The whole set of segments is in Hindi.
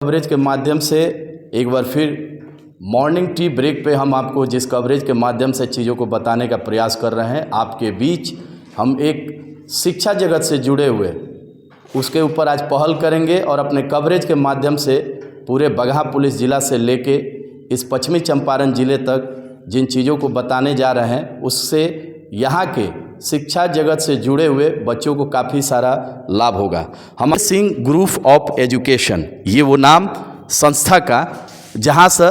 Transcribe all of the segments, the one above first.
कवरेज के माध्यम से एक बार फिर मॉर्निंग टी ब्रेक पे हम आपको जिस कवरेज के माध्यम से चीज़ों को बताने का प्रयास कर रहे हैं आपके बीच, हम एक शिक्षा जगत से जुड़े हुए उसके ऊपर आज पहल करेंगे और अपने कवरेज के माध्यम से पूरे बगहा पुलिस ज़िला से लेके इस पश्चिमी चंपारण ज़िले तक जिन चीज़ों को बताने जा रहे हैं उससे यहाँ के शिक्षा जगत से जुड़े हुए बच्चों को काफ़ी सारा लाभ होगा। हम सिंह ग्रुप ऑफ एजुकेशन, ये वो नाम संस्था का जहाँ से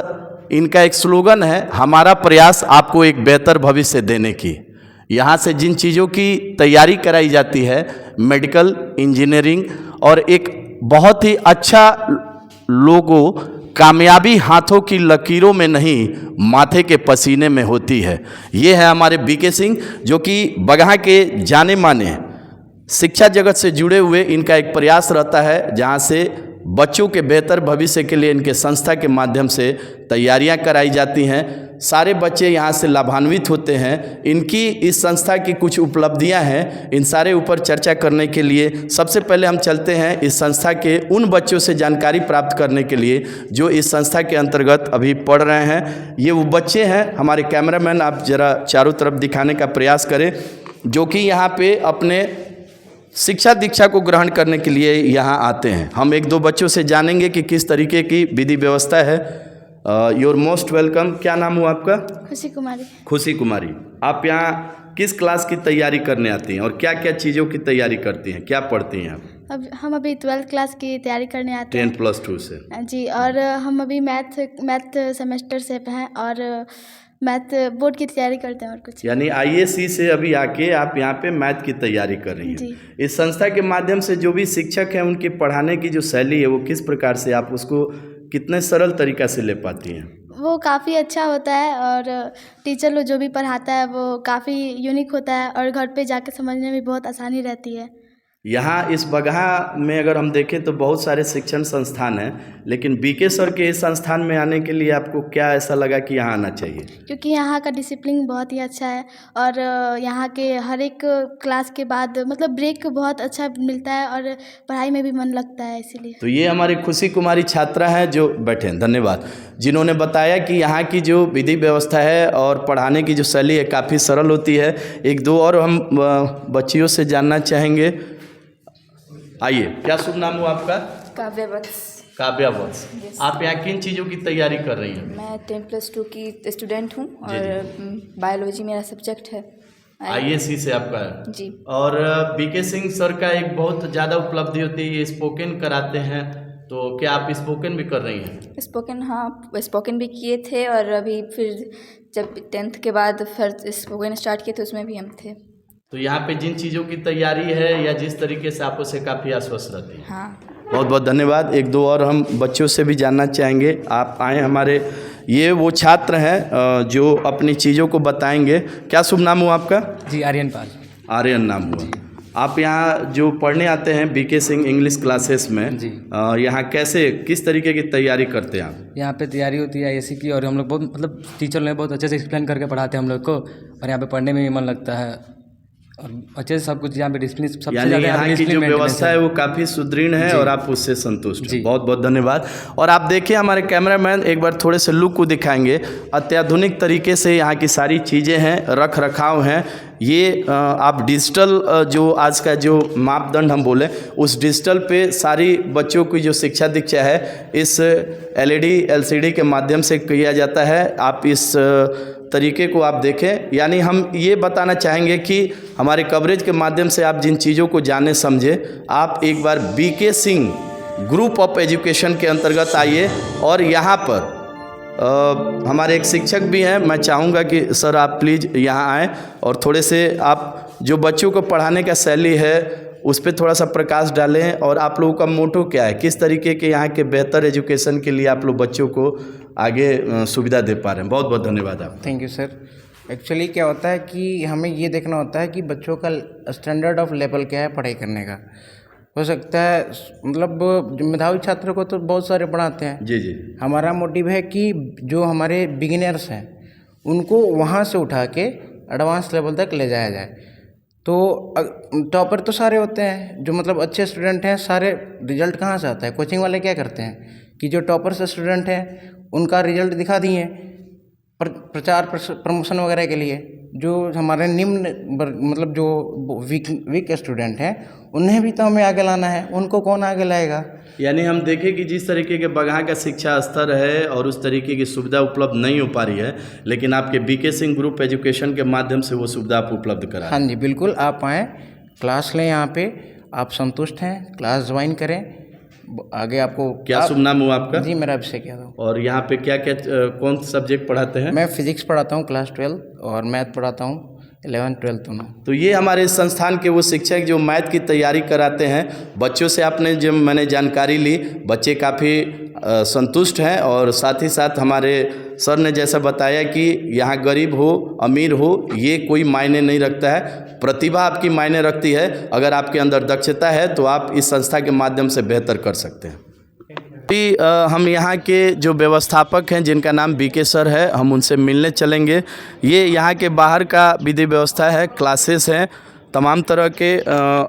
इनका एक स्लोगन है, हमारा प्रयास आपको एक बेहतर भविष्य देने की। यहाँ से जिन चीज़ों की तैयारी कराई जाती है, मेडिकल, इंजीनियरिंग और एक बहुत ही अच्छा लोगों कामयाबी हाथों की लकीरों में नहीं माथे के पसीने में होती है। ये है हमारे बीके सिंह, जो कि बगहा के जाने माने शिक्षा जगत से जुड़े हुए इनका एक प्रयास रहता है, जहाँ से बच्चों के बेहतर भविष्य के लिए इनके संस्था के माध्यम से तैयारियां कराई जाती हैं। सारे बच्चे यहाँ से लाभान्वित होते हैं। इनकी इस संस्था की कुछ उपलब्धियां हैं, इन सारे ऊपर चर्चा करने के लिए सबसे पहले हम चलते हैं इस संस्था के उन बच्चों से जानकारी प्राप्त करने के लिए जो इस संस्था के अंतर्गत अभी पढ़ रहे हैं। ये वो बच्चे हैं, हमारे कैमरामैन आप ज़रा चारों तरफ दिखाने का प्रयास करें, जो कि यहाँ पे अपने शिक्षा दीक्षा को ग्रहण करने के लिए यहाँ आते हैं। हम एक दो बच्चों से जानेंगे कि किस तरीके की विधि व्यवस्था है। Your most welcome. क्या नाम हुआ आपका? खुशी कुमारी। खुशी कुमारी, आप यहाँ किस क्लास की तैयारी करने आती हैं और क्या क्या चीज़ों की तैयारी करती हैं, क्या पढ़ती हैं आप? अब हम अभी 12th क्लास की तैयारी करने आते हैं। 10+2 से जी, और हम अभी मैथ सेमेस्टर से हैं और मैथ बोर्ड की तैयारी करते हैं और कुछ। यानी IAC से अभी आके आप यहाँ पे मैथ की तैयारी कर रही हैं। इस संस्था के माध्यम से जो भी शिक्षक हैं उनकी पढ़ाने की जो शैली है वो किस प्रकार से, आप उसको कितने सरल तरीक़ा से ले पाती हैं? वो काफ़ी अच्छा होता है और टीचर लोग जो भी पढ़ाता है वो काफ़ी यूनिक होता है और घर पे जाके समझने में बहुत आसानी रहती है। यहाँ इस बगहा में अगर हम देखें तो बहुत सारे शिक्षण संस्थान हैं, लेकिन बीके सर के इस संस्थान में आने के लिए आपको क्या ऐसा लगा कि यहाँ आना चाहिए? क्योंकि यहाँ का डिसिप्लिन बहुत ही अच्छा है और यहाँ के हर एक क्लास के बाद मतलब ब्रेक बहुत अच्छा मिलता है और पढ़ाई में भी मन लगता है, इसीलिए। तो ये हमारी खुशी कुमारी छात्रा हैं जो बैठे हैं, धन्यवाद, जिन्होंने बताया कि यहाँ की जो विधि व्यवस्था है और पढ़ाने की जो शैली है काफ़ी सरल होती है। एक दो और हम बच्चियों से जानना चाहेंगे। आइए, क्या शुभ नाम हुआ आपका? काव्यवत्स। काव्यवत्स, आप यहाँ किन चीज़ों की तैयारी कर रही हैं? मैं 10+2 की स्टूडेंट हूँ और बायोलॉजी मेरा सब्जेक्ट है। IAC से आपका है जी। और बीके सिंह सर का एक बहुत ज़्यादा उपलब्धि होती है, ये स्पोकन कराते हैं, तो क्या आप स्पोकन भी कर रही हैं? स्पोकन, हाँ, स्पोकन भी किए थे और अभी फिर जब 10th के बाद फिर स्पोकन स्टार्ट किए थे उसमें भी हम थे। तो यहाँ पे जिन चीज़ों की तैयारी है या जिस तरीके से आप उससे काफ़ी आश्वस्त रहती हैं। हाँ, बहुत बहुत धन्यवाद। एक दो और हम बच्चों से भी जानना चाहेंगे। आप आए हमारे, ये वो छात्र हैं जो अपनी चीज़ों को बताएंगे। क्या शुभ नाम हुआ आपका? जी, आर्यन पाल। आर्यन नाम हुआ। आप यहाँ जो पढ़ने आते हैं बीके सिंह इंग्लिश क्लासेस में जी, यहाँ कैसे किस तरीके की तैयारी करते हैं आप? यहाँ पे तैयारी होती है IAC की और हम लोग बहुत मतलब टीचर लोग बहुत अच्छे से एक्सप्लेन करके पढ़ाते हैं हम लोग को और यहाँ पे पढ़ने में भी मन लगता है और अच्छे से सब कुछ यहाँ पे डिसिप्लिन सबसे ज़्यादा यहाँ की जो व्यवस्था है वो काफ़ी सुदृढ़ है और आप उससे संतुष्ट हैं। बहुत बहुत धन्यवाद। और आप देखिए हमारे कैमरामैन एक बार थोड़े से लुक को दिखाएंगे। अत्याधुनिक तरीके से यहाँ की सारी चीज़ें हैं, रख रखाव हैं। ये आप डिजिटल जो आज का जो मापदंड हम बोले उस डिजिटल पे सारी बच्चों की जो शिक्षा दीक्षा है इस LED LCD के माध्यम से किया जाता है। आप इस तरीके को आप देखें, यानी हम ये बताना चाहेंगे कि हमारे कवरेज के माध्यम से आप जिन चीज़ों को जाने समझे, आप एक बार BK Singh group of education के अंतर्गत आइए और यहाँ पर हमारे एक शिक्षक भी हैं। मैं चाहूँगा कि सर आप प्लीज़ यहाँ आएँ और थोड़े से आप जो बच्चों को पढ़ाने का शैली है उस पर थोड़ा सा प्रकाश डालें और आप लोगों का मोटो क्या है, किस तरीके के यहाँ के बेहतर एजुकेशन के लिए आप लोग बच्चों को आगे सुविधा दे पा रहे हैं। बहुत बहुत धन्यवाद आप। Thank you sir. एक्चुअली क्या होता है कि हमें ये देखना होता है कि बच्चों का स्टैंडर्ड ऑफ लेवल क्या है पढ़ाई करने का। हो सकता है मतलब मेधावी छात्रों को तो बहुत सारे पढ़ाते हैं। जी जी। हमारा मोटिव है कि जो हमारे बिगिनर्स हैं उनको वहाँ से उठा के एडवांस लेवल तक ले जाया जाए। तो टॉपर तो सारे होते हैं, जो मतलब अच्छे स्टूडेंट हैं, सारे रिजल्ट कहाँ से आता है? कोचिंग वाले क्या करते हैं कि जो टॉपर्स स्टूडेंट हैं उनका रिजल्ट दिखा दिए प्रचार प्रमोशन वगैरह के लिए। जो हमारे निम्न मतलब जो वीक स्टूडेंट हैं उन्हें भी तो हमें आगे लाना है, उनको कौन आगे लाएगा। यानी हम देखें कि जिस तरीके के बगहा का शिक्षा स्तर है और उस तरीके की सुविधा उपलब्ध नहीं हो पा रही है, लेकिन आपके बीके सिंह ग्रुप एजुकेशन के माध्यम से वो सुविधा आप उपलब्ध करा। हाँ जी बिल्कुल, आप आएँ, क्लास लें, यहाँ पे आप संतुष्ट हैं क्लास ज्वाइन करें, आगे आपको। क्या शुभ नाम हुआ आपका? जी मेरा अभिषेक यादव। और यहाँ पे क्या क्या कौन सब्जेक्ट पढ़ाते हैं? मैं फिजिक्स पढ़ाता हूँ क्लास 12 और मैथ पढ़ाता हूँ 11 12 दोनों। तो ये हमारे संस्थान के वो शिक्षक जो मैथ की तैयारी कराते हैं बच्चों से, आपने जब मैंने जानकारी ली, बच्चे काफ़ी संतुष्ट हैं। और साथ ही साथ हमारे सर ने जैसा बताया कि यहाँ गरीब हो अमीर हो ये कोई मायने नहीं रखता है, प्रतिभा आपकी मायने रखती है। अगर आपके अंदर दक्षता है तो आप इस संस्था के माध्यम से बेहतर कर सकते हैं। हम यहाँ के जो व्यवस्थापक हैं जिनका नाम बीके सर है, हम उनसे मिलने चलेंगे। ये यहाँ के बाहर का विधि व्यवस्था है, क्लासेस हैं, तमाम तरह के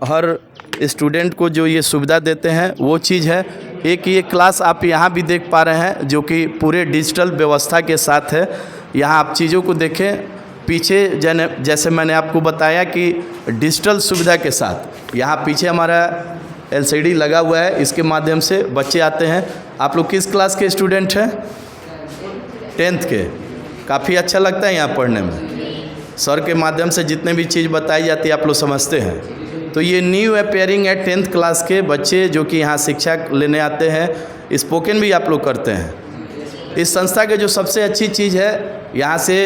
हर स्टूडेंट को जो ये सुविधा देते हैं वो चीज़ है। एक ये क्लास आप यहाँ भी देख पा रहे हैं जो कि पूरे डिजिटल व्यवस्था के साथ है। यहाँ आप चीज़ों को देखें, पीछे जैसे मैंने आपको बताया कि डिजिटल सुविधा के साथ यहाँ पीछे हमारा LCD लगा हुआ है, इसके माध्यम से बच्चे आते हैं। आप लोग किस क्लास के स्टूडेंट हैं? 10th के। काफ़ी अच्छा लगता है यहाँ पढ़ने में, सर के माध्यम से जितने भी चीज़ बताई जाती है आप लोग समझते हैं। तो ये न्यू अपेयरिंग है 10th क्लास के बच्चे जो कि यहाँ शिक्षा लेने आते हैं। स्पोकन भी आप लोग करते हैं। इस संस्था के जो सबसे अच्छी चीज़ है, यहाँ से